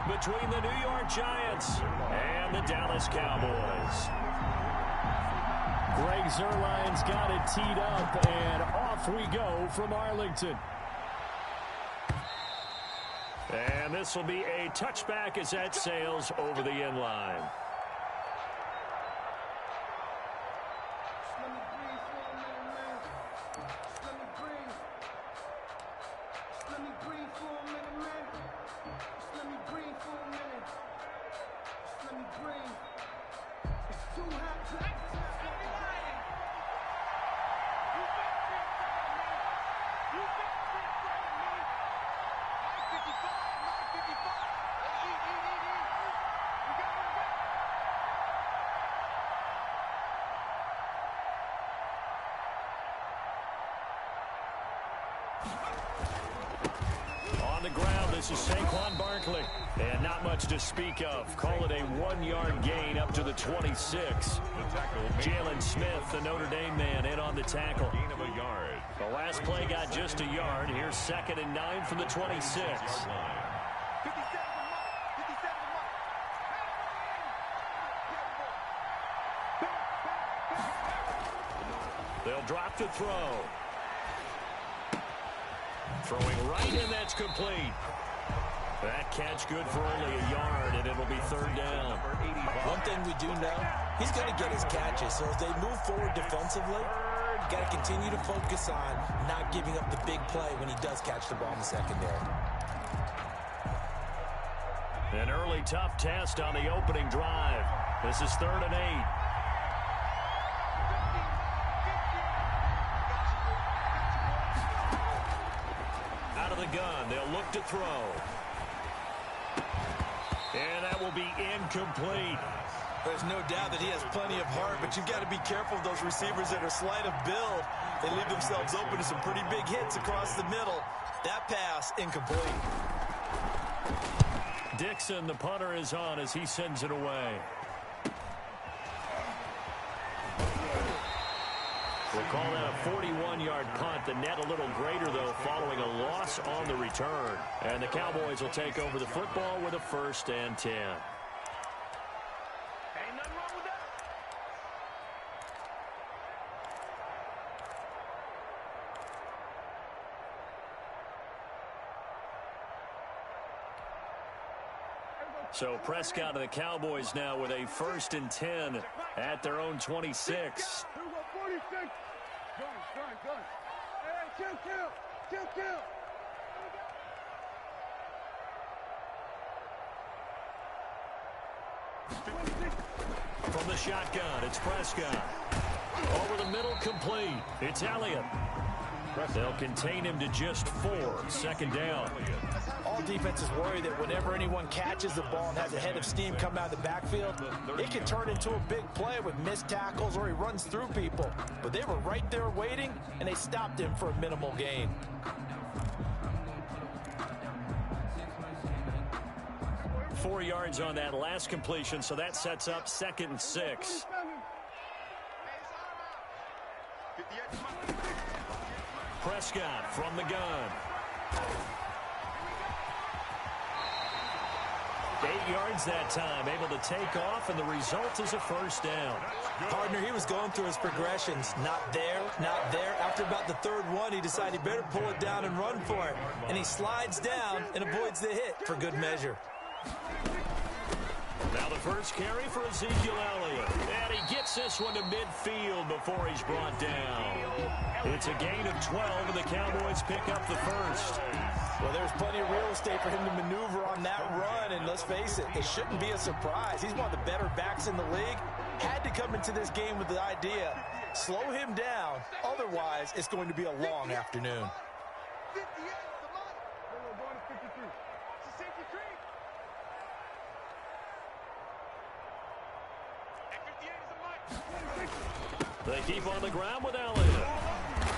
between the New York Giants and the Dallas Cowboys. Greg Zuerlein's got it teed up, and off we go from Arlington. And this will be a touchback as that sails over the end line. On the ground, this is Saquon Barkley. And not much to speak of. Call it a 1-yard gain up to the 26. Jalen Smith, the Notre Dame man, in on the tackle. Gain of a yard. The last play got just a yard. Here's 2nd and 9 from the 26. They'll drop to throw. Throwing right, and that's complete. That catch good for only a yard, and it'll be 3rd down. One thing we do know, he's going to get his catches. So as they move forward defensively, got to continue to focus on not giving up the big play when he does catch the ball in the secondary. An early tough test on the opening drive. This is 3rd and 8. Out of the gun, they'll look to throw. And that will be incomplete. There's no doubt that he has plenty of heart, but you've got to be careful of those receivers that are slight of build. They leave themselves open to some pretty big hits across the middle. That pass, incomplete. Dixon, the punter, is on as he sends it away. We'll call that a 41-yard punt. The net a little greater, though, following a loss on the return. And the Cowboys will take over the football with a 1st and 10. Ain't nothing wrong with that. So Prescott and the Cowboys now with a 1st and 10 at their own 26. Gun. Hey, kill. From the shotgun, it's Prescott. Over the middle, complete. It's Elliott. They'll contain him to just 4. 2nd down. All defenses worry that whenever anyone catches the ball and has a head of steam come out of the backfield, it can turn into a big play with missed tackles or he runs through people. But they were right there waiting, and they stopped him for a minimal gain. Four yards on that last completion, so that sets up 2nd and 6. Prescott from the gun. 8 yards that time, able to take off, and the result is a 1st down. Partner, he was going through his progressions. Not there. After about the 3rd one, he decided he better pull it down and run for it. And he slides down and avoids the hit for good measure. Now the first carry for Ezekiel Elliott. And he gets this one to midfield before he's brought down. It's a gain of 12, and the Cowboys pick up the 1st. Well, there's plenty of real estate for him to maneuver on that run, and let's face it, it shouldn't be a surprise. He's one of the better backs in the league. Had to come into this game with the idea, slow him down, otherwise it's going to be a long afternoon. They keep on the ground with Elliott.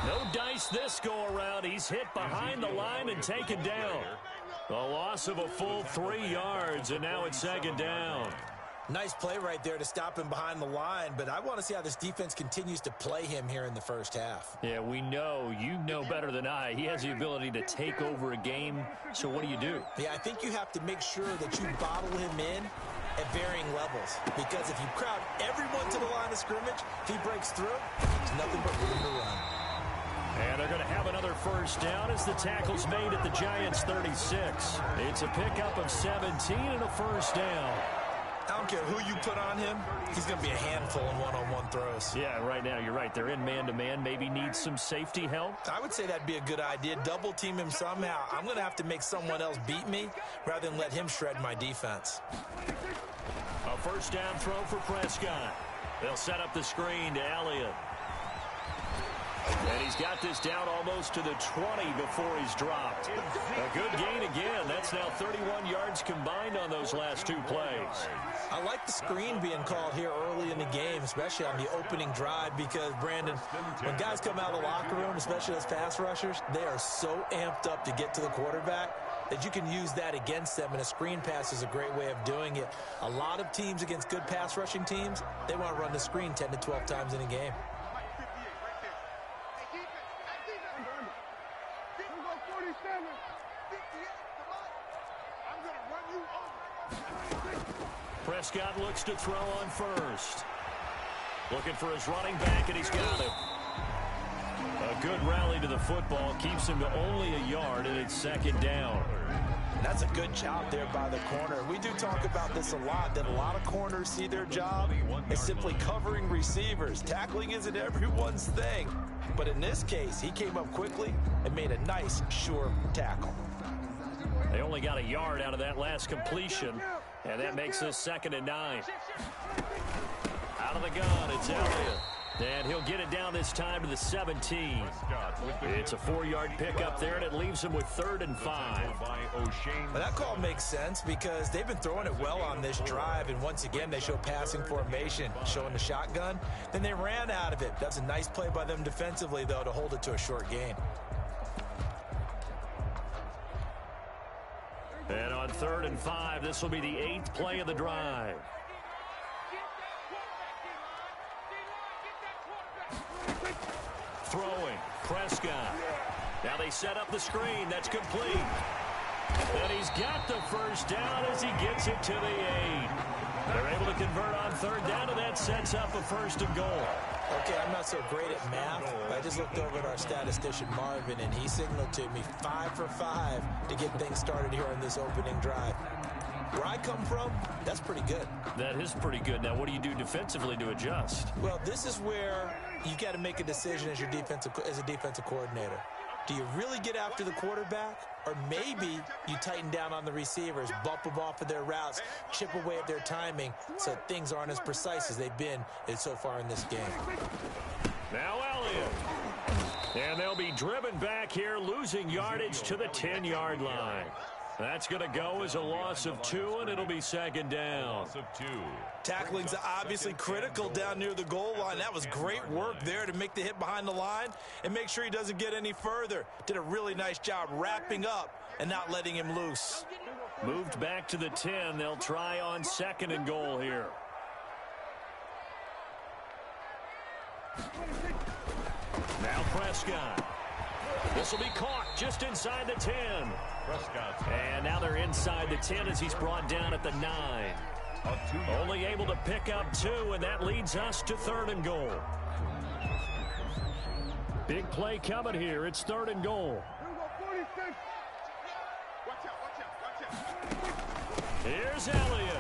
No dice this go-around. He's hit behind the line and taken down. A loss of a full 3 yards, and now it's 2nd down. Nice play right there to stop him behind the line, but I want to see how this defense continues to play him here in the first half. Yeah, we know. You know better than I. He has the ability to take over a game, so what do? Yeah, I think you have to make sure that you bottle him in at varying levels, because if you crowd everyone to the line of scrimmage, if he breaks through, there's nothing but room to run. And they're going to have another first down as the tackle's made at the Giants' 36. It's a pickup of 17 and a first down. I don't care who you put on him, he's going to be a handful in one-on-one throws. Yeah, right now, you're right. They're in man-to-man. Maybe needs some safety help. I would say that'd be a good idea. Double team him somehow. I'm going to have to make someone else beat me rather than let him shred my defense. A first down throw for Prescott. They'll set up the screen to Elliott. And he's got this down almost to the 20 before he's dropped. A good gain again. That's now 31 yards combined on those last two plays. I like the screen being called here early in the game, especially on the opening drive, because, Brandon, when guys come out of the locker room, especially as pass rushers, they are so amped up to get to the quarterback that you can use that against them, and a screen pass is a great way of doing it. A lot of teams against good pass rushing teams, they want to run the screen 10 to 12 times in a game. Prescott looks to throw on first. Looking for his running back, and he's got him. A good rally to the football keeps him to only a yard, and it's second down. That's a good job there by the corner. We do talk about this a lot, that a lot of corners see their job as simply covering receivers. Tackling isn't everyone's thing. But in this case, he came up quickly and made a nice, sure tackle. They only got a yard out of that last completion, and that makes this 2nd and 9. Out of the gun, it's Elliott. And he'll get it down this time to the 17. It's a 4-yard pickup there, and it leaves him with 3rd and 5. Well, that call makes sense because they've been throwing it well on this drive, and once again, they show passing formation, showing the shotgun. Then they ran out of it. That's a nice play by them defensively, though, to hold it to a short gain. And on 3rd and 5, this will be the 8th play of the drive. Throwing, Prescott. Now they set up the screen. That's complete. And he's got the first down as he gets it to the 8. They're able to convert on 3rd down, and that sets up a 1st and goal. Okay, I'm not so great at math, but I just looked over at our statistician, Marvin, and he signaled to me 5 for 5 to get things started here on this opening drive. Where I come from, that's pretty good. That is pretty good. Now, what do you do defensively to adjust? Well, this is where you got to make a decision as a defensive coordinator. Do you really get after the quarterback? Or maybe you tighten down on the receivers, bump them off of their routes, chip away at their timing so things aren't as precise as they've been so far in this game. Now Elliott. And they'll be driven back here, losing yardage to the 10-yard line. That's going to go as a loss of 2, and it'll be 2nd down. Tackling's obviously critical down near the goal line. That was great work there to make the hit behind the line and make sure he doesn't get any further. Did a really nice job wrapping up and not letting him loose. Moved back to the 10. They'll try on 2nd and goal here. Now Prescott. This will be caught just inside the 10. And now they're inside the 10 as he's brought down at the 9. Only able to pick up 2, and that leads us to 3rd and goal. Big play coming here. It's 3rd and goal. Here's Elliott.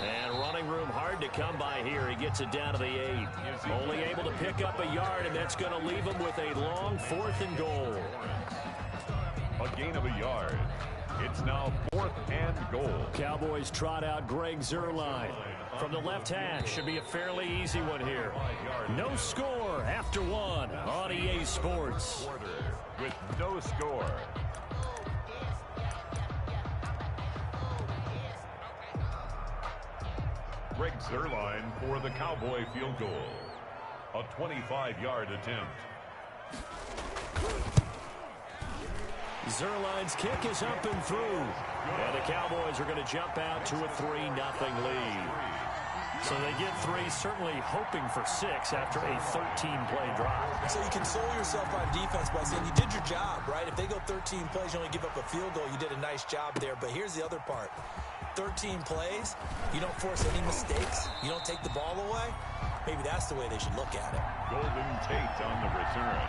And running room hard to come by here. He gets it down to the 8. Only able to pick up a yard, and that's going to leave him with a long 4th and goal. A gain of a yard. It's now 4th and goal. Cowboys trot out Greg Zuerlein from the left hash. Should be a fairly easy one here. No score after 1 on EA Sports. With no score. Greg Zuerlein for the Cowboy field goal. A 25-yard attempt. Zerline's kick is up and through. And the Cowboys are going to jump out to a 3-0 lead. So they get 3, certainly hoping for 6 after a 13-play drive. So you console yourself on defense by saying you did your job, right? If they go 13 plays, you only give up a field goal, you did a nice job there. But here's the other part. 13 plays, you don't force any mistakes, you don't take the ball away. Maybe that's the way they should look at it. Golden Tate on the return.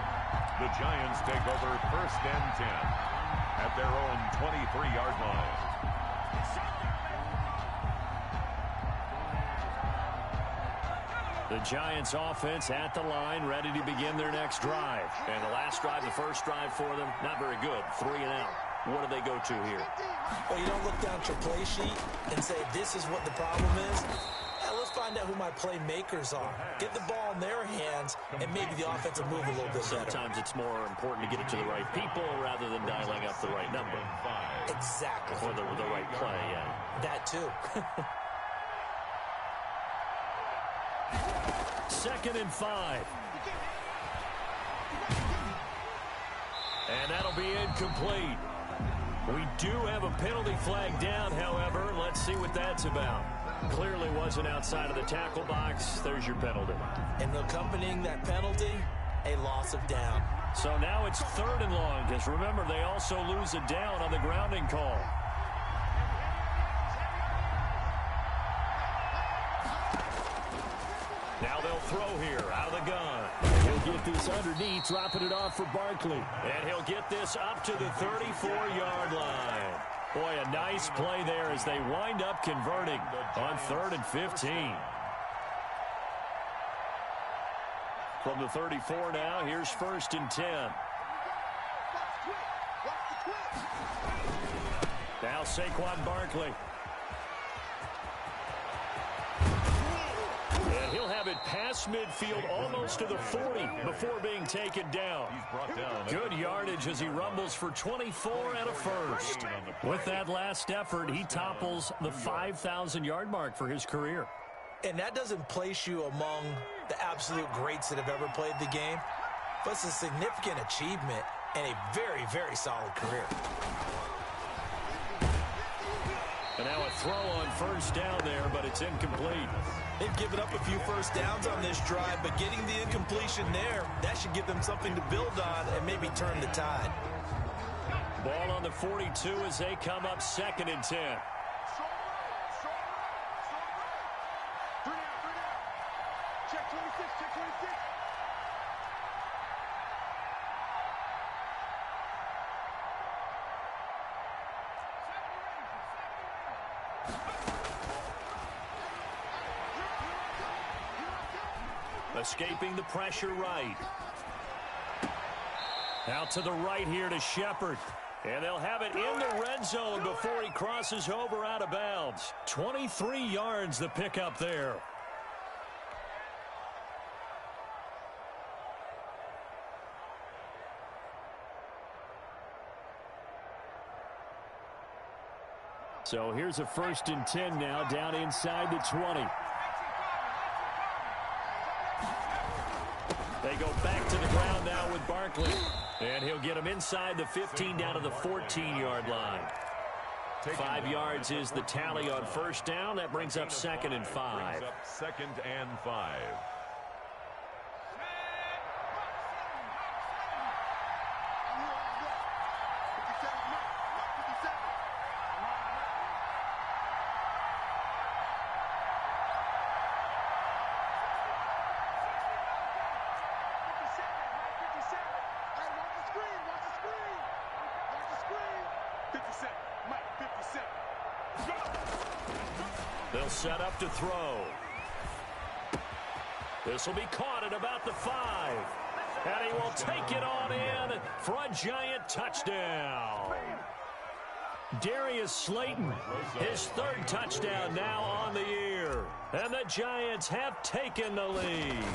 The Giants take over 1st and 10 at their own 23-yard line. The Giants offense at the line, ready to begin their next drive. And the last drive, the first drive for them, not very good. 3 and out. What do they go to here? Well, you don't look down at your play sheet and say, this is what the problem is. Let's find out who my playmakers are. Get the ball in their hands, and maybe the offense will move a little bit better. Sometimes it's more important to get it to the right people rather than dialing up the right number. Exactly. Or the right play, yeah. That too. 2nd and 5. And that'll be incomplete. We do have a penalty flag down, however. Let's see what that's about. Clearly wasn't outside of the tackle box. There's your penalty. And accompanying that penalty, a loss of down. So now it's 3rd and long, because remember, they also lose a down on the grounding call. Now they'll throw here out of the gun. He'll get this underneath, dropping it off for Barkley. And he'll get this up to the 34-yard line. Boy, a nice play there as they wind up converting on 3rd and 15. From the 34 now, here's 1st and 10. Now Saquon Barkley. And he'll have it past midfield almost to the 40 before being taken down. Good yardage as he rumbles for 24 and a first. With that last effort, he topples the 5,000-yard mark for his career. And that doesn't place you among the absolute greats that have ever played the game, but it's a significant achievement and a very, very solid career. And now a throw on 1st down there, but it's incomplete. They've given up a few first downs on this drive, but getting the incompletion there, that should give them something to build on and maybe turn the tide. Ball on the 42 as they come up 2nd and 10. Check 26, check 26. Escaping the pressure right. Out to the right here to Shepard. And they'll have it in the red zone before he crosses over out of bounds. 23 yards the pickup there. So here's a 1st and 10 now down inside the 20. They go back to the ground now with Barkley. And he'll get him inside the 15 down to the 14-yard line. 5 yards is the tally on 1st down. That brings up 2nd and 5. 2nd and 5. They'll set up to throw. This will be caught at about the 5. And he will take it on in for a Giant touchdown. Darius Slayton, his 3rd touchdown now on the year. And the Giants have taken the lead.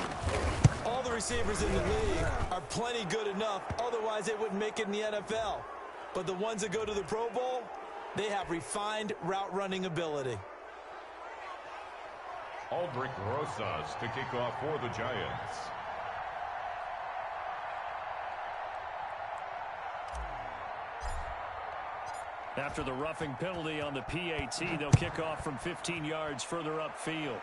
All the receivers in the league are plenty good enough, otherwise they wouldn't make it in the NFL. But the ones that go to the Pro Bowl, they have refined route running ability. Aldrich Rosas to kick off for the Giants. After the roughing penalty on the PAT, they'll kick off from 15 yards further upfield.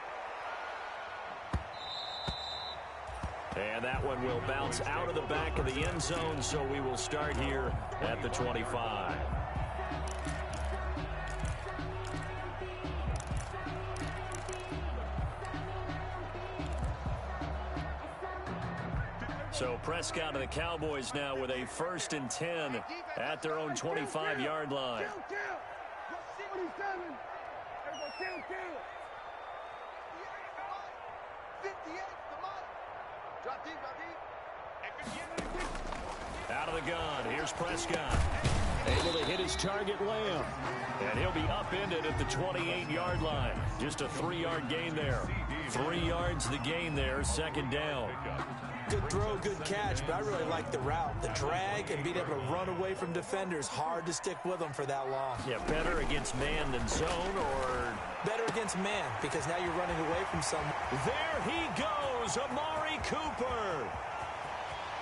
And that one will bounce out of the back of the end zone, so we will start here at the 25. So Prescott of the Cowboys now with a 1st and 10 at their own 25-yard line. Out of the gun, here's Prescott. Able to hit his target, Lamb. And he'll be upended at the 28-yard line. Just a 3-yard gain there. 3 yards the gain there, 2nd down. Good throw, good catch, but I really like the route. The drag and being able to run away from defenders, hard to stick with them for that long. Yeah, better against man than zone, or better against man, because now you're running away from someone. There he goes, Amari Cooper.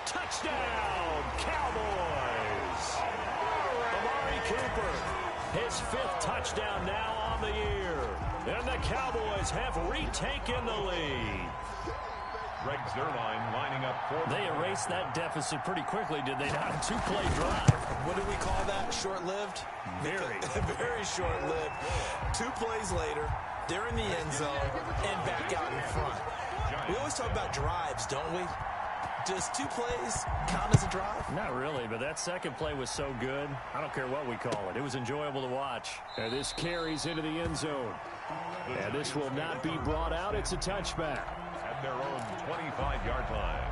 Touchdown, Cowboys. Amari Cooper, his 5th touchdown now on the year. And the Cowboys have retaken the lead. Greg Zuerlein lining up for They erased that deficit pretty quickly, did they not? 2-play drive. What do we call that? Short-lived? Very. Very short-lived. 2 plays later, they're in the end zone and back out in front. We always talk about drives, don't we? Does 2 plays count as a drive? Not really, but that second play was so good. I don't care what we call it. It was enjoyable to watch. And this carries into the end zone. And this will not be brought out. It's a touchback. At their own 25-yard line.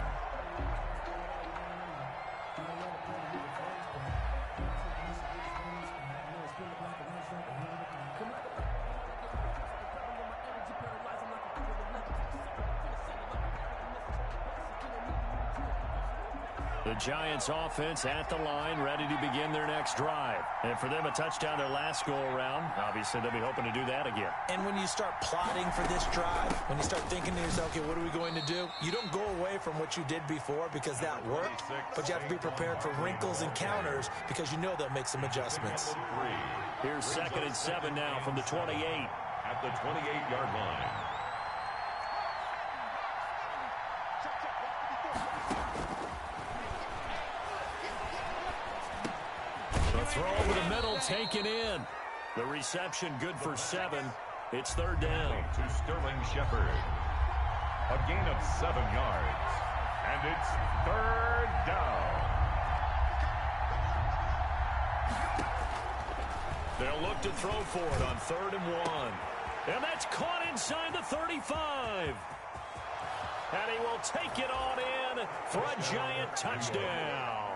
The Giants offense at the line, ready to begin their next drive. And for them, a touchdown their last go-around. Obviously, they'll be hoping to do that again. And when you start plotting for this drive, when you start thinking to yourself, okay, what are we going to do? You don't go away from what you did before because that worked, but you have to be prepared for wrinkles and counters because you know they'll make some adjustments. Here's 2nd and 7 now from the 28. At the 28-yard line. Throw over the middle, taken in. The reception good for 7. It's 3rd down. To Sterling Shepard. A gain of 7 yards. And it's 3rd down. They'll look to throw for it on 3rd and 1. And that's caught inside the 35. And he will take it on in for a Giant touchdown.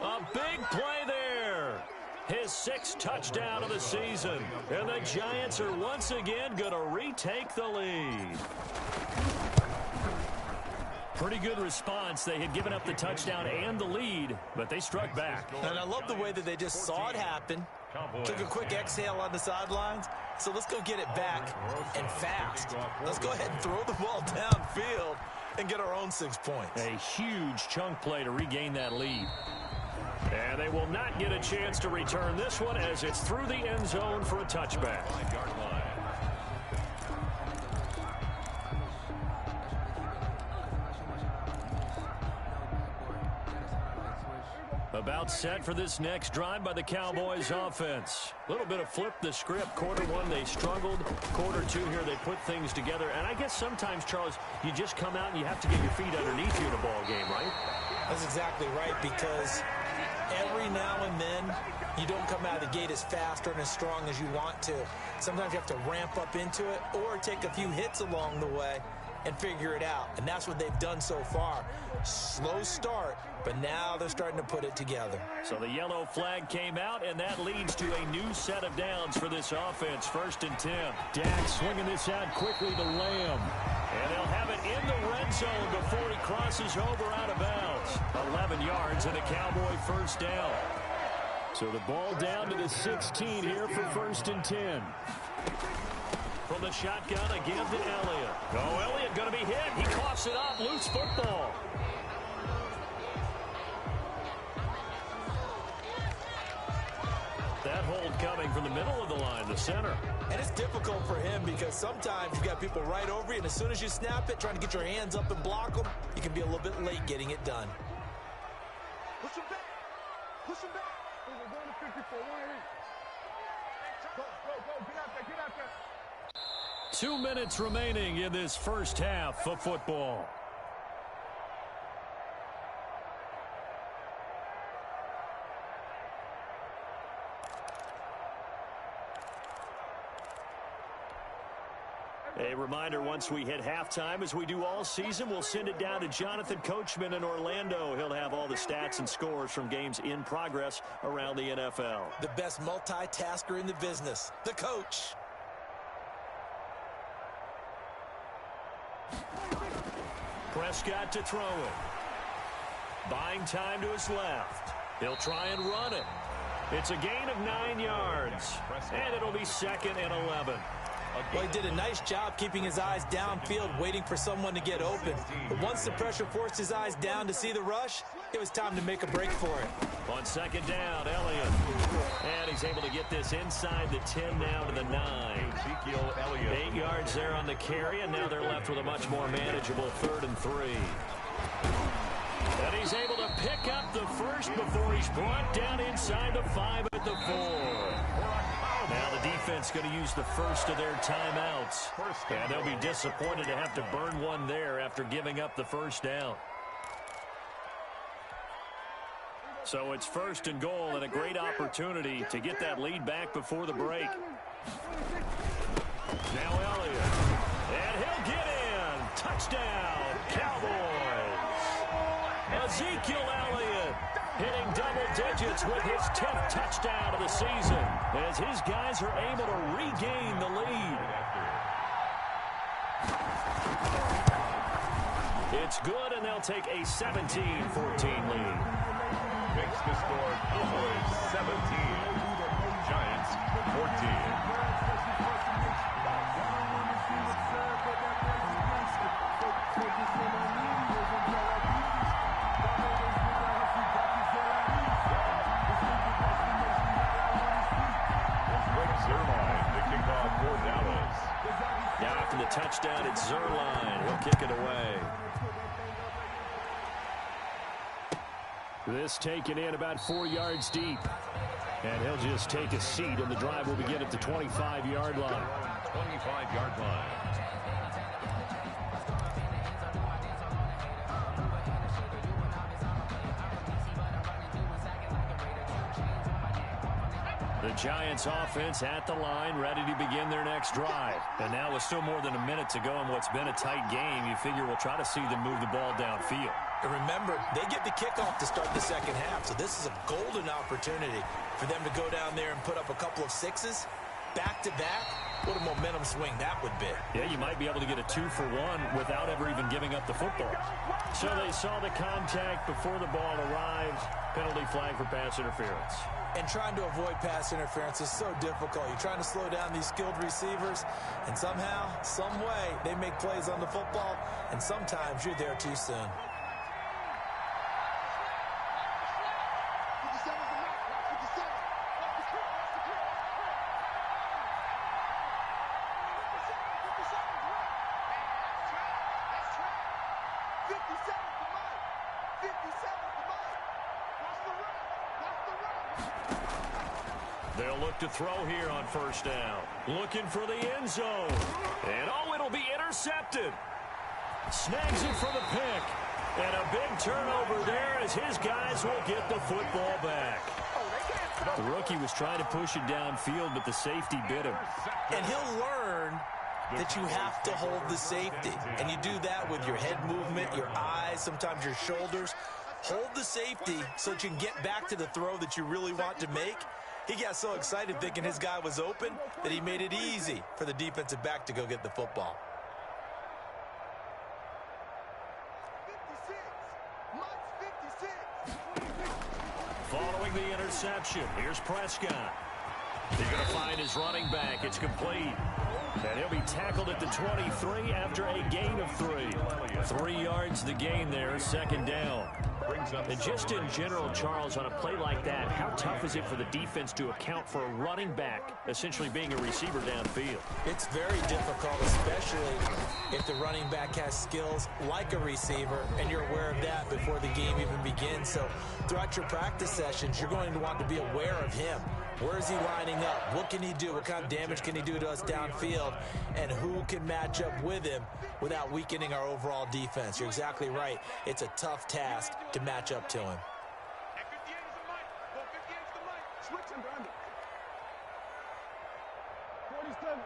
A big play there. His 6th touchdown of the season. And the Giants are once again going to retake the lead. Pretty good response. They had given up the touchdown and the lead, but they struck back. And I love the way that they just saw it happen, took a quick exhale on the sidelines. So let's go get it back and fast. Let's go ahead and throw the ball downfield and get our own 6 points. A huge chunk play to regain that lead. And they will not get a chance to return this one as it's through the end zone for a touchback. About set for this next drive by the Cowboys offense. A little bit of flip the script. Quarter 1, they struggled. Quarter 2 here, they put things together. And I guess sometimes, Charles, you just come out and you have to get your feet underneath you in a ball game, right? That's exactly right, because every now and then you don't come out of the gate as fast or as strong as you want to. Sometimes you have to ramp up into it or take a few hits along the way and figure it out. And that's what they've done so far. Slow start, but now they're starting to put it together. So the yellow flag came out, and that leads to a new set of downs for this offense. 1st and 10. Dak swinging this out quickly to Lamb. And they'll have it in the red zone before he crosses over out of bounds. 11 yards and a Cowboy 1st down. So the ball down to the 16 here for 1st and 10. From the shotgun again to Elliott. Oh, Elliott going to be hit. He coughs it up. Loose football. hold coming from the middle of the line, the center. And it's difficult for him because sometimes you got people right over you, and as soon as you snap it, trying to get your hands up and block them, you can be a little bit late getting it done. Push him back. Push him back. We're going to 54. Go, get out there, get out there. 2 minutes remaining in this first half of football. A reminder, once we hit halftime, as we do all season, we'll send it down to Jonathan Coachman in Orlando. He'll have all the stats and scores from games in progress around the NFL. The best multitasker in the business, the coach. Prescott to throw it. Buying time to his left. He'll try and run it. It's a gain of 9 yards, and it'll be 2nd and 11. Well, he did a nice job keeping his eyes downfield, waiting for someone to get open. But once the pressure forced his eyes down to see the rush, it was time to make a break for it. On 2nd down, Elliott. And he's able to get this inside the 10 now to the 9. Ezekiel Elliott. 8 yards there on the carry, and now they're left with a much more manageable 3rd and 3. And he's able to pick up the first before he's brought down inside the 5 at the 4. Now the defense going to use the first of their timeouts. And they'll be disappointed to have to burn one there after giving up the first down. So it's 1st and goal and a great opportunity to get that lead back before the break. Now Elliott. And he'll get in. Touchdown, Cowboys. Ezekiel Elliott hitting double digits with his 10th touchdown of the season as his guys are able to regain the lead. It's good, and they'll take a 17-14 lead. Makes the score Cowboys 17, Giants 14. Now after the touchdown, it's Zerline. He'll kick it away. This taken in about 4 yards deep. And he'll just take a seat, and the drive will begin at the 25-yard line. 25-yard line. The Giants offense at the line, ready to begin their next drive. And now with still more than a minute to go in what's been a tight game, you figure we'll try to see them move the ball downfield. And remember, they get the kickoff to start the second half, so this is a golden opportunity for them to go down there and put up a couple of sixes back-to-back. What a momentum swing that would be. Yeah, you might be able to get a 2-for-1 without ever even giving up the football. So they saw the contact before the ball arrived. Penalty flag for pass interference. And trying to avoid pass interference is so difficult. You're trying to slow down these skilled receivers, and somehow, some way, they make plays on the football, and sometimes you're there too soon. They'll look to throw here on 1st down. Looking for the end zone. And oh, it'll be intercepted. Snags it for the pick. And a big turnover there as his guys will get the football back. The rookie was trying to push it downfield, but the safety bit him. And he'll learn that you have to hold the safety. And you do that with your head movement, your eyes, sometimes your shoulders. Hold the safety so that you can get back to the throw that you really want to make. He got so excited thinking his guy was open that he made it easy for the defensive back to go get the football. 56. Following the interception, here's Prescott. He's going to find his running back. It's complete. And he'll be tackled at the 23 after a gain of 3. 3 yards the gain there, 2nd down. brings up... And just in general, Charles, on a play like that, how tough is it for the defense to account for a running back essentially being a receiver downfield? It's very difficult, especially if the running back has skills like a receiver, and you're aware of that before the game even begins. So throughout your practice sessions, you're going to want to be aware of him. Where is he lining up? What can he do? What kind of damage can he do to us downfield? And who can match up with him without weakening our overall defense? You're exactly right. It's a tough task to match up to him. Switch under. 47.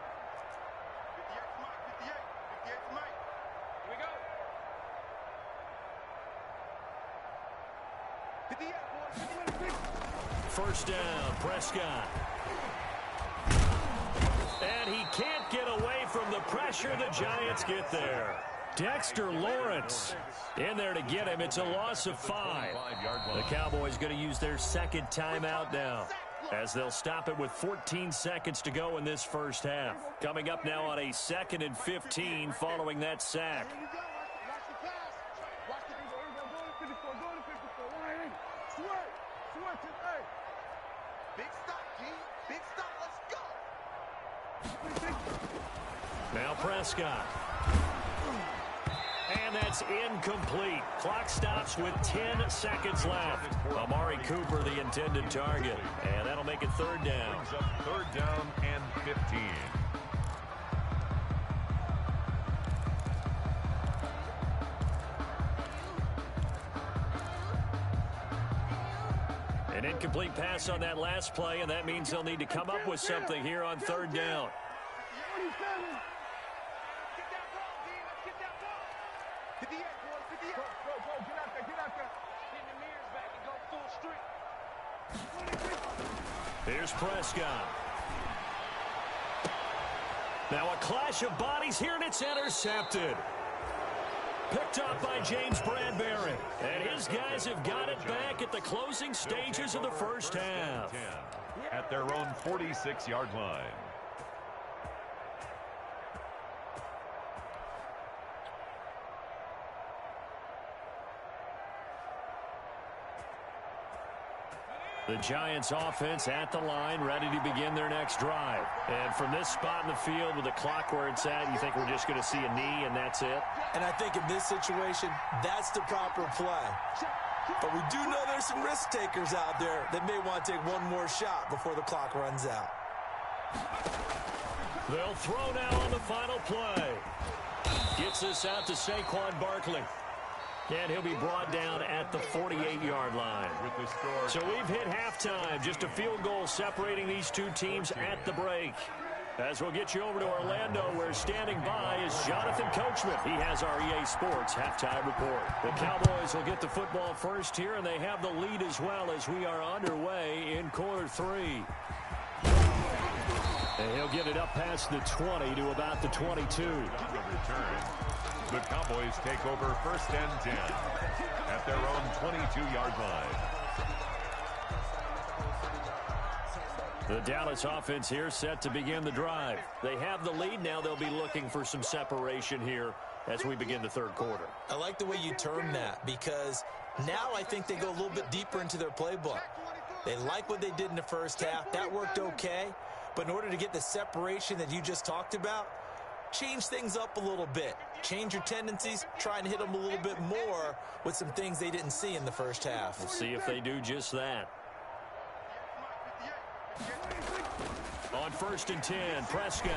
58 to Mike. Here we go. 58, boys. First down, Prescott. And he can't get away from the pressure. The Giants get there. Dexter Lawrence in there to get him. It's a loss of 5. The Cowboys going to use their second timeout now, as they'll stop it with 14 seconds to go in this first half. Coming up now on a 2nd and 15 following that sack. Big stop, G. Big stop. Let's go. Now Prescott. And that's incomplete. Clock stops with 10 seconds left. Amari Cooper, the intended target. And that'll make it 3rd down. Brings up 3rd down and 15. An incomplete pass on that last play, and that means they'll need to come up with something here on 3rd down. 47. Get that ball, D. Let's get that ball. 58, boys. 58. Go. Get out there. Pin the mirrors back and go full street. Here's Prescott. Now a clash of bodies here, and it's intercepted. Picked up by James Bradbury. And his guys have got it back at the closing stages of the first half. At their own 46-yard line. The Giants offense at the line, ready to begin their next drive. And from this spot in the field with the clock where it's at, you think we're just going to see a knee and that's it? And I think in this situation, that's the proper play. But we do know there's some risk takers out there that may want to take one more shot before the clock runs out. They'll throw now on the final play. Gets this out to Saquon Barkley. And he'll be brought down at the 48-yard line. So we've hit halftime. Just a field goal separating these two teams at the break. As we'll get you over to Orlando, where standing by is Jonathan Coachman. He has our EA Sports halftime report. The Cowboys will get the football first here, and they have the lead as well as we are underway in quarter 3. And he'll get it up past the 20 to about the 22. On the return, the Cowboys take over 1st and 10 at their own 22-yard line. The Dallas offense here set to begin the drive. They have the lead now. They'll be looking for some separation here as we begin the 3rd quarter. I like the way you term that, because now I think they go a little bit deeper into their playbook. They like what they did in the first half. That worked okay. But in order to get the separation that you just talked about, change things up a little bit. Change your tendencies, try and hit them a little bit more with some things they didn't see in the first half. We'll see if they do just that. On 1st and 10, Prescott.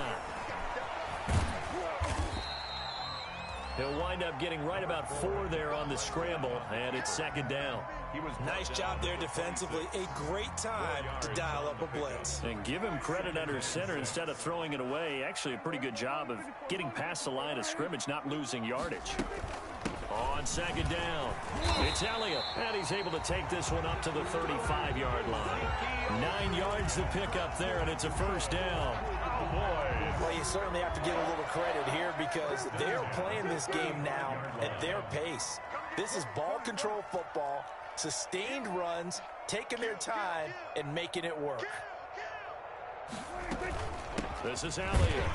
He'll wind up getting right about 4 there on the scramble, and it's 2nd down. Nice job there defensively. A great time to dial up a blitz. And give him credit under center instead of throwing it away. Actually, a pretty good job of getting past the line of scrimmage, not losing yardage. On 2nd down, it's Elliott, and he's able to take this one up to the 35-yard line. 9 yards to pick up there, and it's a 1st down. Well, you certainly have to give a little credit here, because they're playing this game now at their pace. This is ball control football, sustained runs, taking their time, and making it work. This is Elliott.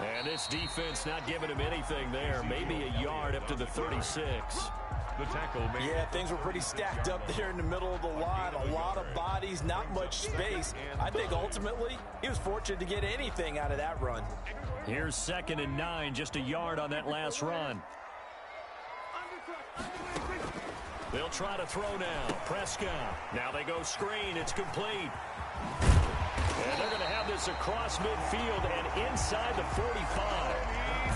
And this defense not giving him anything there. Maybe a yard up to the 36. The tackle made. Yeah, things were pretty stacked up there in the middle of the line. A lot of bodies, not much space. I think ultimately he was fortunate to get anything out of that run. Here's 2nd and 9, just a yard on that last run. They'll try to throw now. Prescott. Now they go screen. It's complete. And they're going to have this across midfield and inside the 45.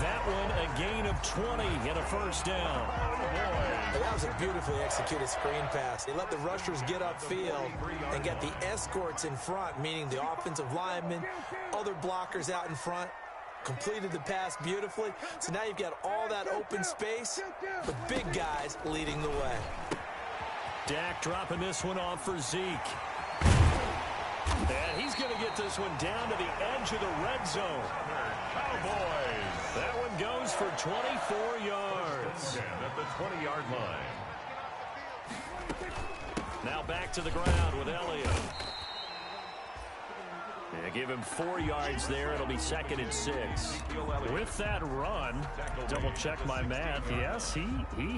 That one a gain of 20 and a first down. That was a beautifully executed screen pass. They let the rushers get upfield and get the escorts in front, meaning the offensive linemen, other blockers out in front. Completed the pass beautifully. So now you've got all that open space, but big guys leading the way. Dak dropping this one off for Zeke. And he's going to get this one down to the edge of the red zone. Cowboys. That one goes for 24 yards. At the 20-yard line. Now back to the ground with Elliott. Yeah, give him 4 yards there. It'll be 2nd and 6. With that run, double check my math. Yes, he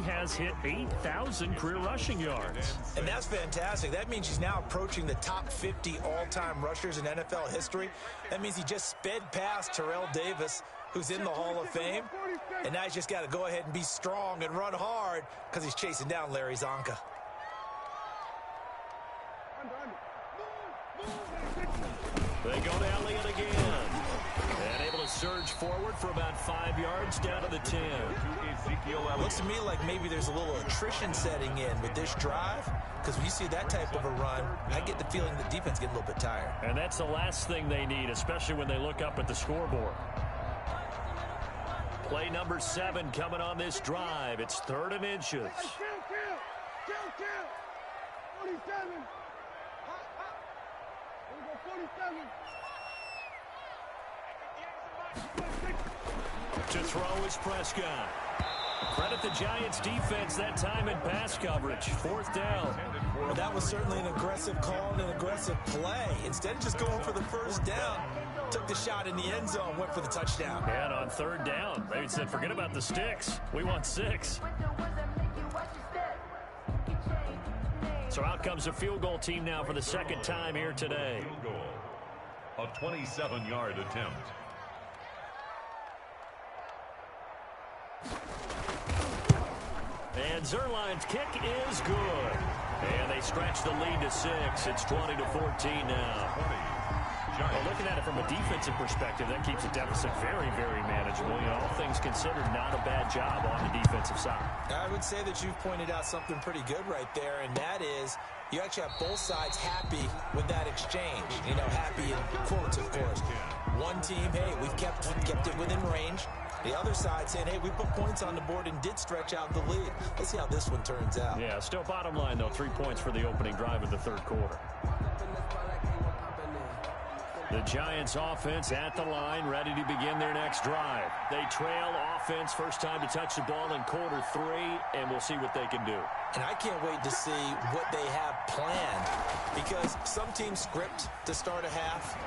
has hit 8,000 career rushing yards. And that's fantastic. That means he's now approaching the top 50 all-time rushers in NFL history. That means he just sped past Terrell Davis, who's in the Hall of Fame. And now he's just got to go ahead and be strong and run hard because he's chasing down Larry Zonka. They go to Elliott again. And able to surge forward for about 5 yards down to the 10. Looks to me like maybe there's a little attrition setting in with this drive, because when you see that type of a run, I get the feeling the defense getting a little bit tired. And that's the last thing they need, especially when they look up at the scoreboard. Play number 7 coming on this drive. It's 3rd and inches. 47. To throw is Prescott. Credit the Giants defense that time in pass coverage. 4th down. Well, that was certainly an aggressive call and an aggressive play. Instead of just going for the first down, took the shot in the end zone, went for the touchdown. And on 3rd down, they said, forget about the sticks. We want 6. So out comes a field goal team now for the 2nd time here today. Field goal. A 27-yard attempt. And Zerline's kick is good. And they stretch the lead to 6. It's 20-14 now. Well, looking at it from a defensive perspective, that keeps the deficit very, very manageable. You know, all things considered, not a bad job on the defensive side. I would say that you've pointed out something pretty good right there, and that is you actually have both sides happy with that exchange. You know, happy in quotes, of course. One team, hey, we've kept it within range. The other side saying, hey, we put points on the board and did stretch out the lead. Let's see how this one turns out. Yeah, still bottom line, though, 3 points for the opening drive of the 3rd quarter. The Giants offense at the line, ready to begin their next drive. They trail offense, first time to touch the ball in quarter 3, and we'll see what they can do. And I can't wait to see what they have planned, because some teams script to start a half.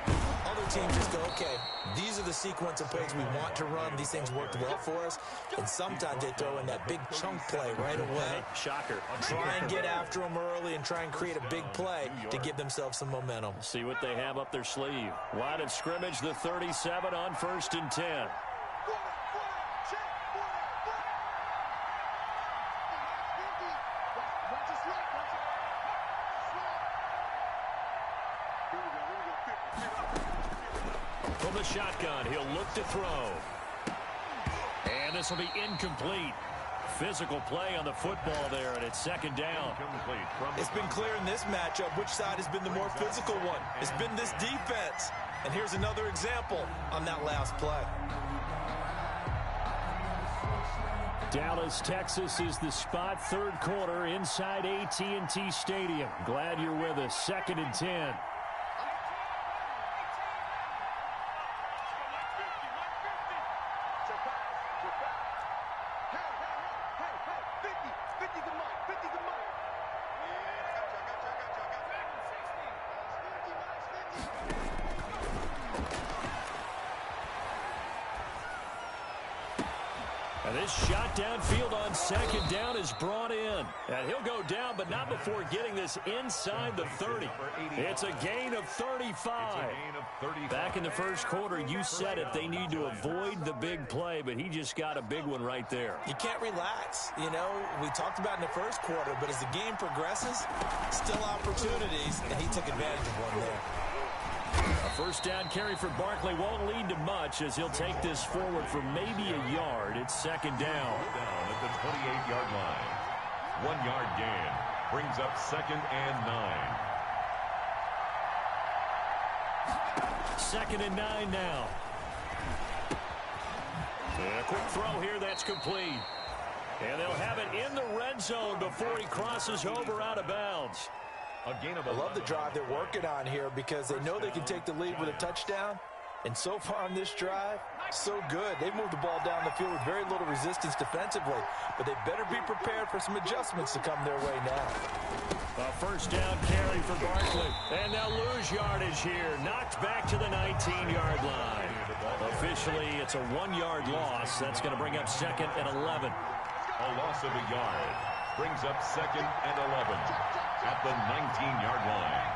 Other teams just go, okay, these are the sequence of plays we want to run. These things worked well for us. And sometimes they throw in that big chunk play right away. Shocker. Try and get after them early and try and create a big play to give themselves some momentum. See what they have up their sleeve. Line of scrimmage, the 37 on 1st and 10. From the shotgun, he'll look to throw. And this will be incomplete. Physical play on the football there, and it's 2nd down. It's been clear in this matchup which side has been the more physical one. It's been this defense. And here's another example on that last play. Dallas, Texas is the spot, 3rd quarter inside AT&T Stadium. Glad you're with us. 2nd and 10. And this shot downfield on second down is brought in. And he'll go down, but not before getting this inside the 30. It's a gain of 35. Back in the first quarter, you said it. They need to avoid the big play, but he just got a big one right there. You can't relax. You know, we talked about in the first quarter, but as the game progresses, still opportunities, and he took advantage of one there. A first down carry for Barkley won't lead to much as he'll take this forward for maybe a yard. It's second down. Down at the 28-yard line. 1 yard gain brings up 2nd and 9. 2nd and 9 now. And a quick throw here that's complete. And they'll have it in the red zone before he crosses over out of bounds. I love the drive they're working on here because they know they can take the lead with a touchdown. And so far on this drive, so good. They've moved the ball down the field with very little resistance defensively. But they better be prepared for some adjustments to come their way now. A first down carry for Barkley. And they'll lose yardage here. Knocked back to the 19-yard line. Officially, it's a 1-yard loss. That's going to bring up 2nd and 11. A loss of a yard brings up 2nd and 11 at the 19-yard line.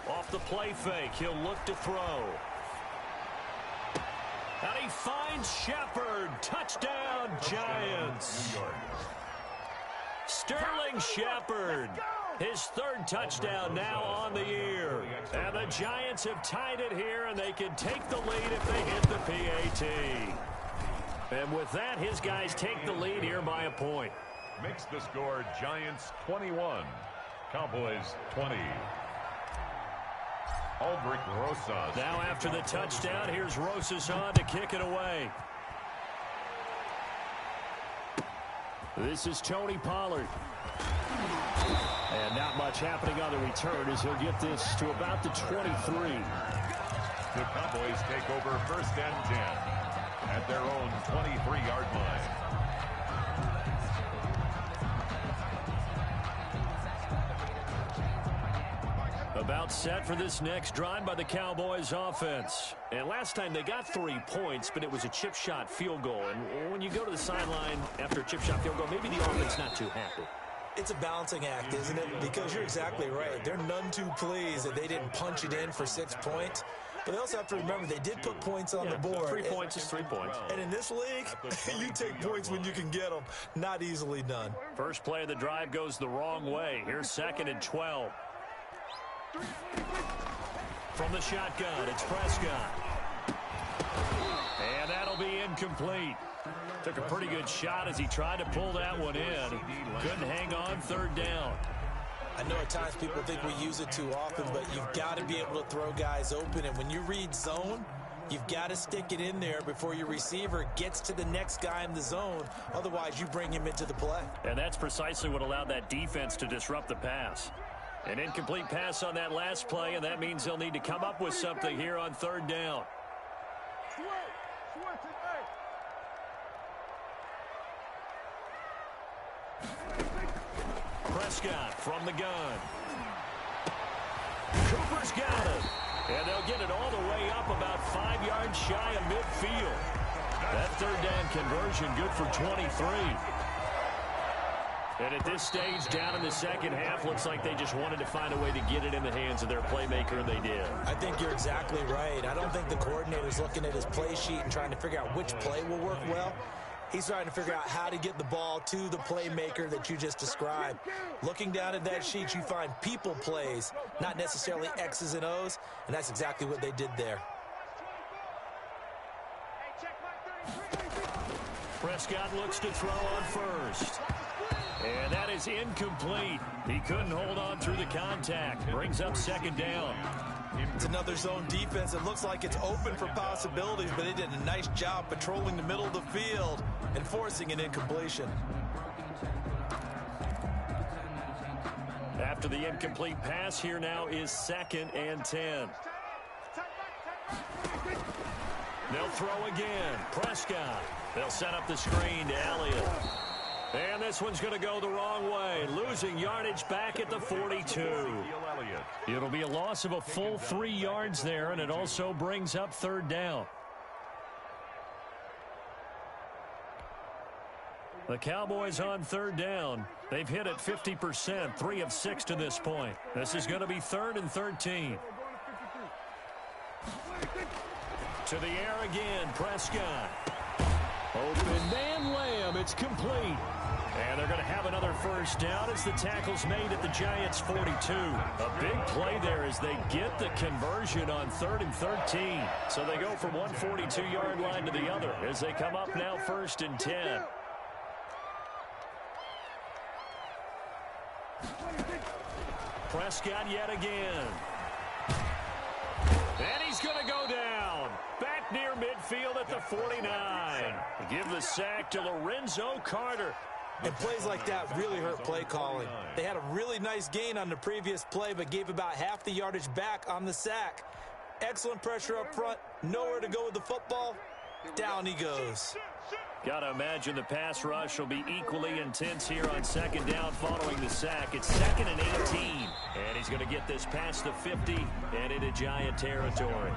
Off the play fake, he'll look to throw. And he finds Shepard. Touchdown, Giants. Sterling Shepard. His 3rd touchdown now on the year. And the Giants have tied it here, and they can take the lead if they hit the PAT. And with that, his guys take the lead here by a point. Makes the score Giants 21, Cowboys 20. Aldrich Rosas. Now after the touchdown, here's Rosas on to kick it away. This is Tony Pollard. And not much happening on the return as he'll get this to about the 23. The Cowboys take over 1st and 10 at their own 23-yard line. About set for this next drive by the Cowboys offense. And last time they got 3 points, but it was a chip shot field goal. And when you go to the sideline after a chip shot field goal, maybe the offense not too happy. It's a balancing act, isn't it? Because you're exactly right. They're none too pleased that they didn't punch it in for 6 points. But they also have to remember they did put points on the board. 3 points is 3 points. And in this league, you take points when you can get them. Not easily done. First play of the drive goes the wrong way. Here's 2nd and 12. From the shotgun, it's Prescott. And that'll be incomplete. Took a pretty good shot as he tried to pull that one in. Couldn't hang on 3rd down. I know at times people think we use it too often, but you've got to be able to throw guys open. And when you read zone, you've got to stick it in there before your receiver gets to the next guy in the zone. Otherwise, you bring him into the play. And that's precisely what allowed that defense to disrupt the pass. An incomplete pass on that last play, and that means they'll need to come up with something here on 3rd down. Prescott from the gun. Cooper's got it. And they'll get it all the way up about 5 yards shy of midfield. That 3rd down conversion good for 23. And at this stage, down in the second half, looks like they just wanted to find a way to get it in the hands of their playmaker, and they did. I think you're exactly right. I don't think the coordinator's looking at his play sheet and trying to figure out which play will work well. He's trying to figure out how to get the ball to the playmaker that you just described. Looking down at that sheet, you find people plays, not necessarily X's and O's, and that's exactly what they did there. Prescott looks to throw on first. And that is incomplete. He couldn't hold on through the contact. Brings up 2nd down. It's another zone defense. It looks like it's open for possibilities, but they did a nice job patrolling the middle of the field and forcing an incompletion. After the incomplete pass, here now is 2nd and 10. They'll throw again. Prescott. They'll set up the screen to Elliott. And this one's going to go the wrong way. Losing yardage back at the 42. It'll be a loss of a full 3 yards there, and it also brings up third down. The Cowboys on third down. They've hit it 50%, 3 of 6 to this point. This is going to be 3rd and 13. To the air again, Prescott. Open man Lamb, it's complete. And they're going to have another first down as the tackle's made at the Giants' 42. A big play there as they get the conversion on 3rd and 13. So they go from one 42-yard line to the other as they come up now 1st and 10. Prescott yet again. And he's going to go down. Back near midfield at the 49. Give the sack to Lorenzo Carter. And plays like that really hurt play calling. They had a really nice gain on the previous play, but gave about half the yardage back on the sack. Excellent pressure up front. Nowhere to go with the football. Down he goes. Got to imagine the pass rush will be equally intense here on 2nd down following the sack. It's 2nd and 18. And he's going to get this past the 50 and into Giant territory.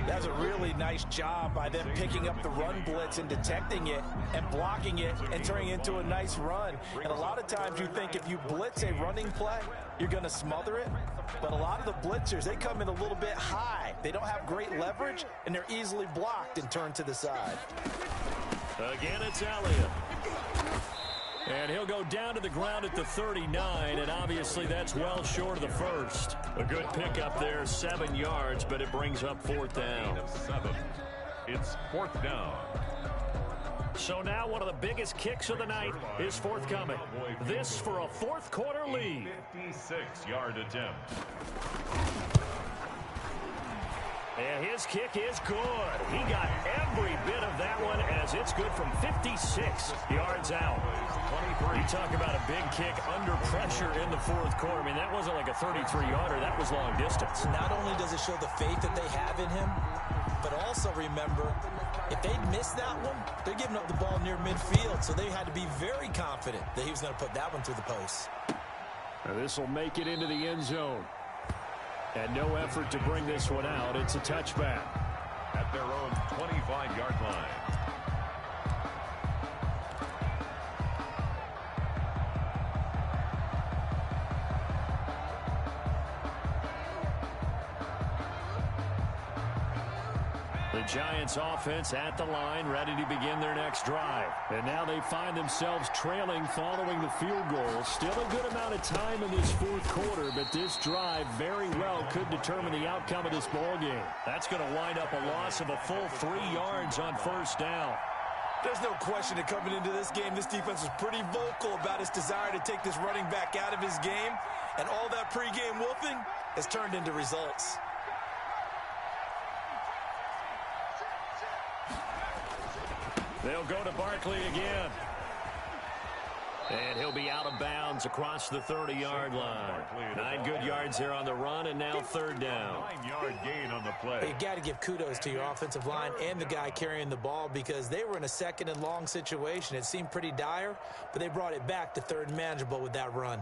That's a really nice job by them picking up the run blitz and detecting it and blocking it and turning it into a nice run. And a lot of times you think if you blitz a running play, you're going to smother it. But a lot of the blitzers, they come in a little bit high. They don't have great leverage, and they're easily blocked and turned to the side. Again, it's Elliott. And he'll go down to the ground at the 39, and obviously that's well short of the first. A good pickup there, 7 yards, but it brings up 4th down. 7. It's 4th down. So now one of the biggest kicks of the night is forthcoming. This for a 4th quarter lead. 56-yard attempt. And his kick is good. He got every bit of that one as it's good from 56 yards out. You talk about a big kick under pressure in the 4th quarter. I mean, that wasn't like a 33-yarder. That was long distance. Not only does it show the faith that they have in him, but also remember, if they'd missed that one, they're giving up the ball near midfield, so they had to be very confident that he was going to put that one through the post. This will make it into the end zone. And no effort to bring this one out. It's a touchback. At their own 25-yard line. The Giants offense at the line, ready to begin their next drive. And now they find themselves trailing following the field goal. Still a good amount of time in this 4th quarter, but this drive very well could determine the outcome of this ball game. That's going to wind up a loss of a full 3 yards on 1st down. There's no question that coming into this game, this defense was pretty vocal about its desire to take this running back out of his game. And all that pregame wolfing has turned into results. They'll go to Barkley again. And he'll be out of bounds across the 30-yard line. 9 good yards here on the run, and now 3rd down. 9-yard gain on the play. You got to give kudos to your offensive line and the guy carrying the ball because they were in a 2nd and long situation. It seemed pretty dire, but they brought it back to 3rd and manageable with that run.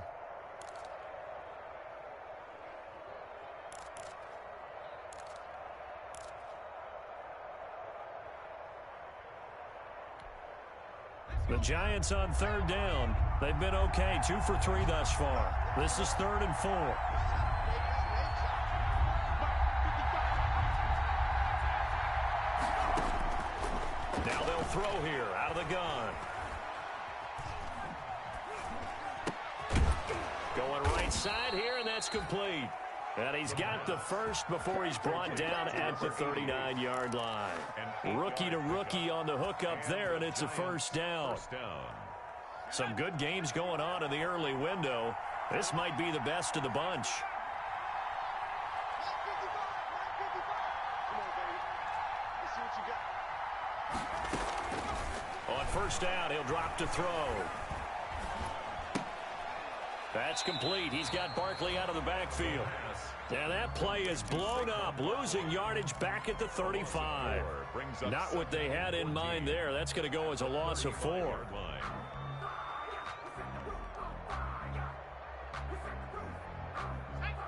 The Giants on 3rd down. They've been okay, 2 for 3 thus far. This is 3rd and 4. Now they'll throw here out of the gun. Going right side here, and that's complete. And he's got the first before he's brought down at the 39-yard line. Rookie to rookie on the hookup there, and it's a 1st down. Some good games going on in the early window. This might be the best of the bunch. On 1st down, he'll drop to throw. That's complete. He's got Barkley out of the backfield. And that play is blown up, losing yardage back at the 35. Not what they had in mind there. That's going to go as a loss of 4.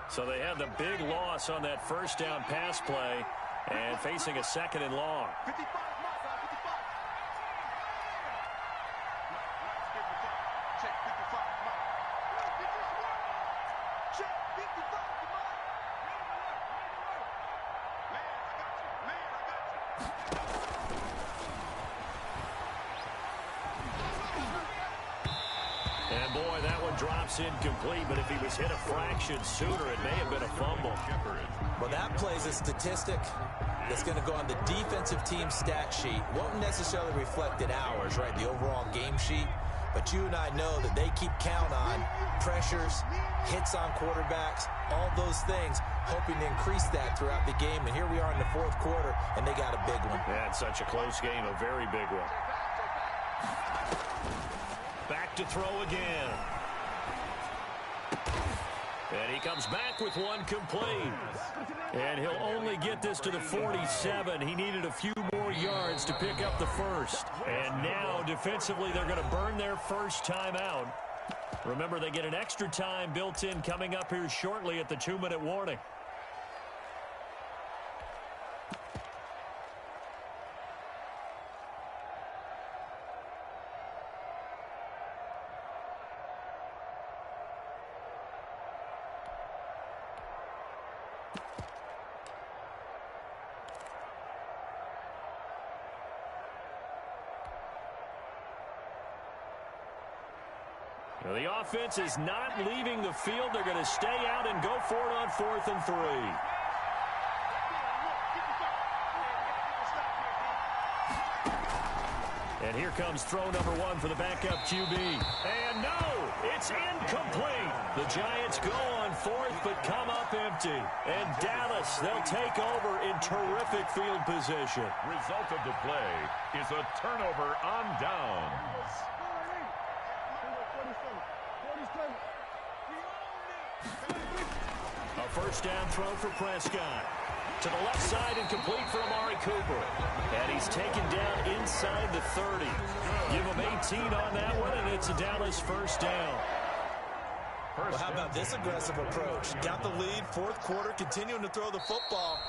So they had the big loss on that first down pass play and facing a 2nd and long. And boy, that one drops incomplete, but if he was hit a fraction sooner, it may have been a fumble. Well, that plays a statistic that's going to go on the defensive team stat sheet. Won't necessarily reflect in ours, right, the overall game sheet. But you and I know that they keep count on pressures, hits on quarterbacks, all those things, hoping to increase that throughout the game. And here we are in the 4th quarter, and they got a big one. Yeah, it's such a close game, a very big one. Back to throw again. And he comes back with one complete. And he'll only get this to the 47. He needed a few more yards to pick up the first. And now, defensively, they're going to burn their first timeout. Remember, they get an extra time built in coming up here shortly at the 2-minute warning. Well, the offense is not leaving the field. They're going to stay out and go for it on 4th and 3. And here comes throw number 1 for the backup QB. And no, it's incomplete. The Giants go on 4th but come up empty. And Dallas, they'll take over in terrific field position. Result of the play is a turnover on downs. A first down throw for Prescott. To the left side and complete for Amari Cooper. And he's taken down inside the 30. Give him 18 on that one, and it's a Dallas first down. Well, how about this aggressive approach? Got the lead, 4th quarter, continuing to throw the football.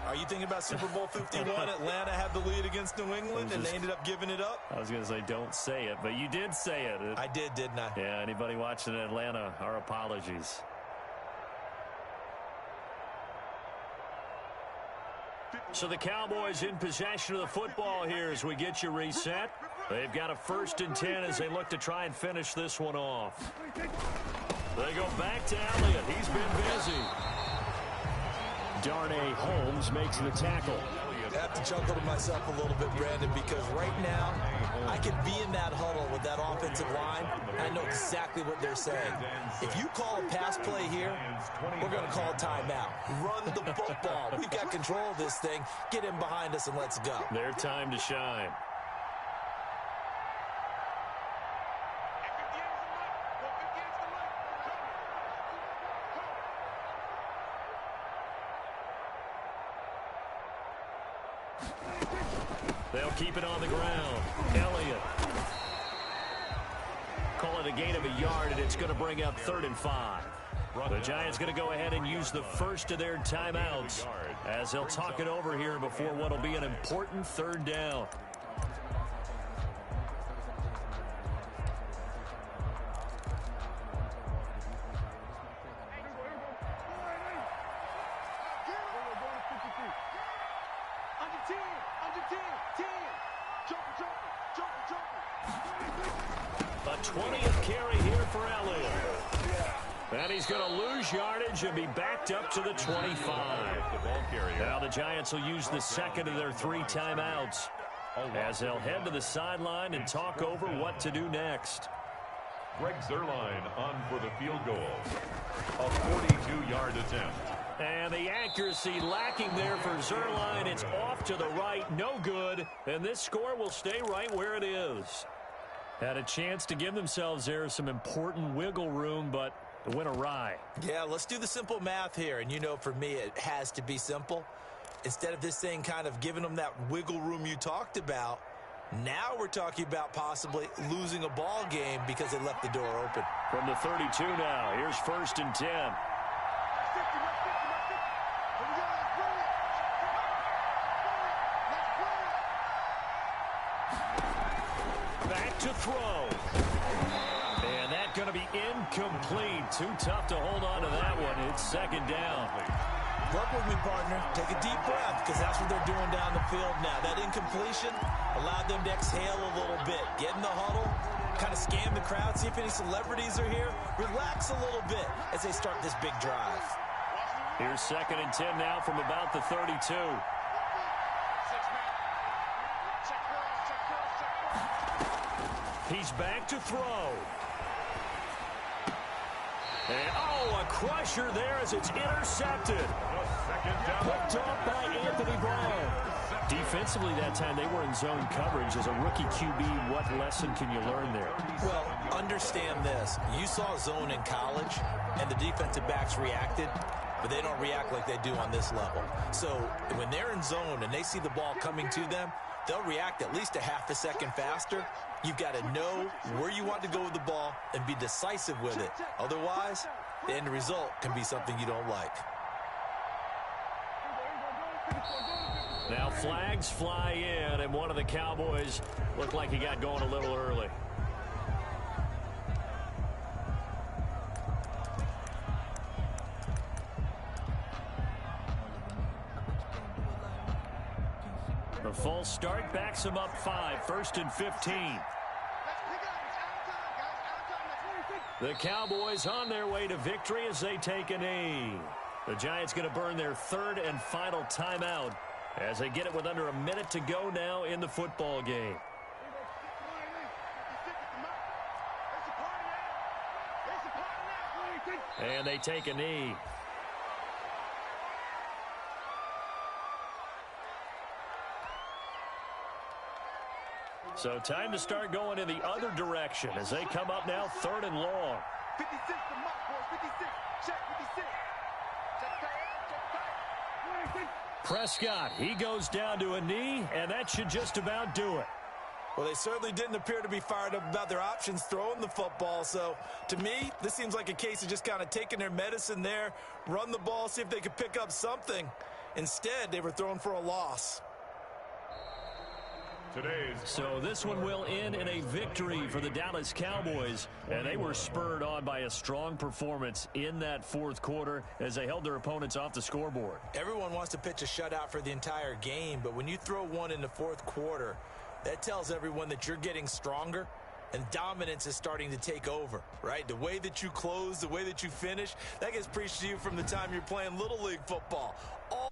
Are you thinking about Super Bowl 51? Atlanta had the lead against New England, and they ended up giving it up? I was going to say, don't say it, but you did say it. I did, didn't I? Yeah, anybody watching Atlanta, our apologies. So the Cowboys in possession of the football here as we get you reset. They've got a 1st and 10 as they look to try and finish this one off. They go back to Elliott. He's been busy. Darnay Holmes makes the tackle. I have to chuckle to myself a little bit, Brandon, because right now I could be in that huddle with that offensive line, and I know exactly what they're saying. If you call a pass play here, we're going to call a timeout. Run the football. We've got control of this thing. Get in behind us and let's go. Their time to shine. They'll keep it on the ground. Elliott. Call it a gain of a yard, and it's going to bring up 3rd and 5. The Giants going to go ahead and use the first of their timeouts as they'll talk it over here before what will be an important 3rd down. A 20th carry here for Elliott. And he's going to lose yardage and be backed up to the 25. Now the Giants will use the 2nd of their 3 timeouts as they'll head to the sideline and talk over what to do next. Greg Zuerlein on for the field goal. A 42-yard attempt. And the accuracy lacking there for Zuerlein. It's off to the right, no good. And this score will stay right where it is. Had a chance to give themselves there some important wiggle room, but It went awry. Yeah, let's do the simple math here. And you know, for me, it has to be simple. Instead of this thing kind of giving them that wiggle room you talked about, now we're talking about possibly losing a ball game because they left the door open. From the 32 now, here's 1st and 10. Back to throw. And that's going to be incomplete. Too tough to hold on to that one. It's 2nd down. Work with me, partner. Take a deep breath, because that's what they're doing down the field now. That incompletion allowed them to exhale a little bit. Get in the huddle, kind of scan the crowd, see if any celebrities are here. Relax a little bit as they start this big drive. Here's 2nd and 10 now from about the 32. He's back to throw. And, a crusher there as it's intercepted. Picked off by Anthony Brown. Defensively that time, they were in zone coverage. As a rookie QB, what lesson can you learn there? Well, understand this. You saw zone in college, and the defensive backs reacted, but they don't react like they do on this level. So when they're in zone and they see the ball coming to them, they'll react at least a half a second faster. You've got to know where you want to go with the ball and be decisive with it. Otherwise, the end result can be something you don't like. Now flags fly in, and one of the Cowboys looked like he got going a little early. The false start backs him up 5, 1st and 15. The Cowboys on their way to victory as they take a knee. The Giants going to burn their 3rd and final timeout as they get it with under a minute to go now in the football game. And they take a knee. So time to start going in the other direction as they come up now 3rd and long. 56 to mark, boys. 56. Check 56. Check tight. Prescott, he goes down to a knee, and that should just about do it. Well, they certainly didn't appear to be fired up about their options throwing the football. So, to me, this seems like a case of just kind of taking their medicine there, run the ball, see if they could pick up something. Instead, they were throwing for a loss. So this one will end in a victory for the Dallas Cowboys, and they were spurred on by a strong performance in that 4th quarter as they held their opponents off the scoreboard. Everyone wants to pitch a shutout for the entire game, but when you throw one in the 4th quarter, that tells everyone that you're getting stronger and dominance is starting to take over, right? The way that you close, the way that you finish, that gets preached to you from the time you're playing Little League football. All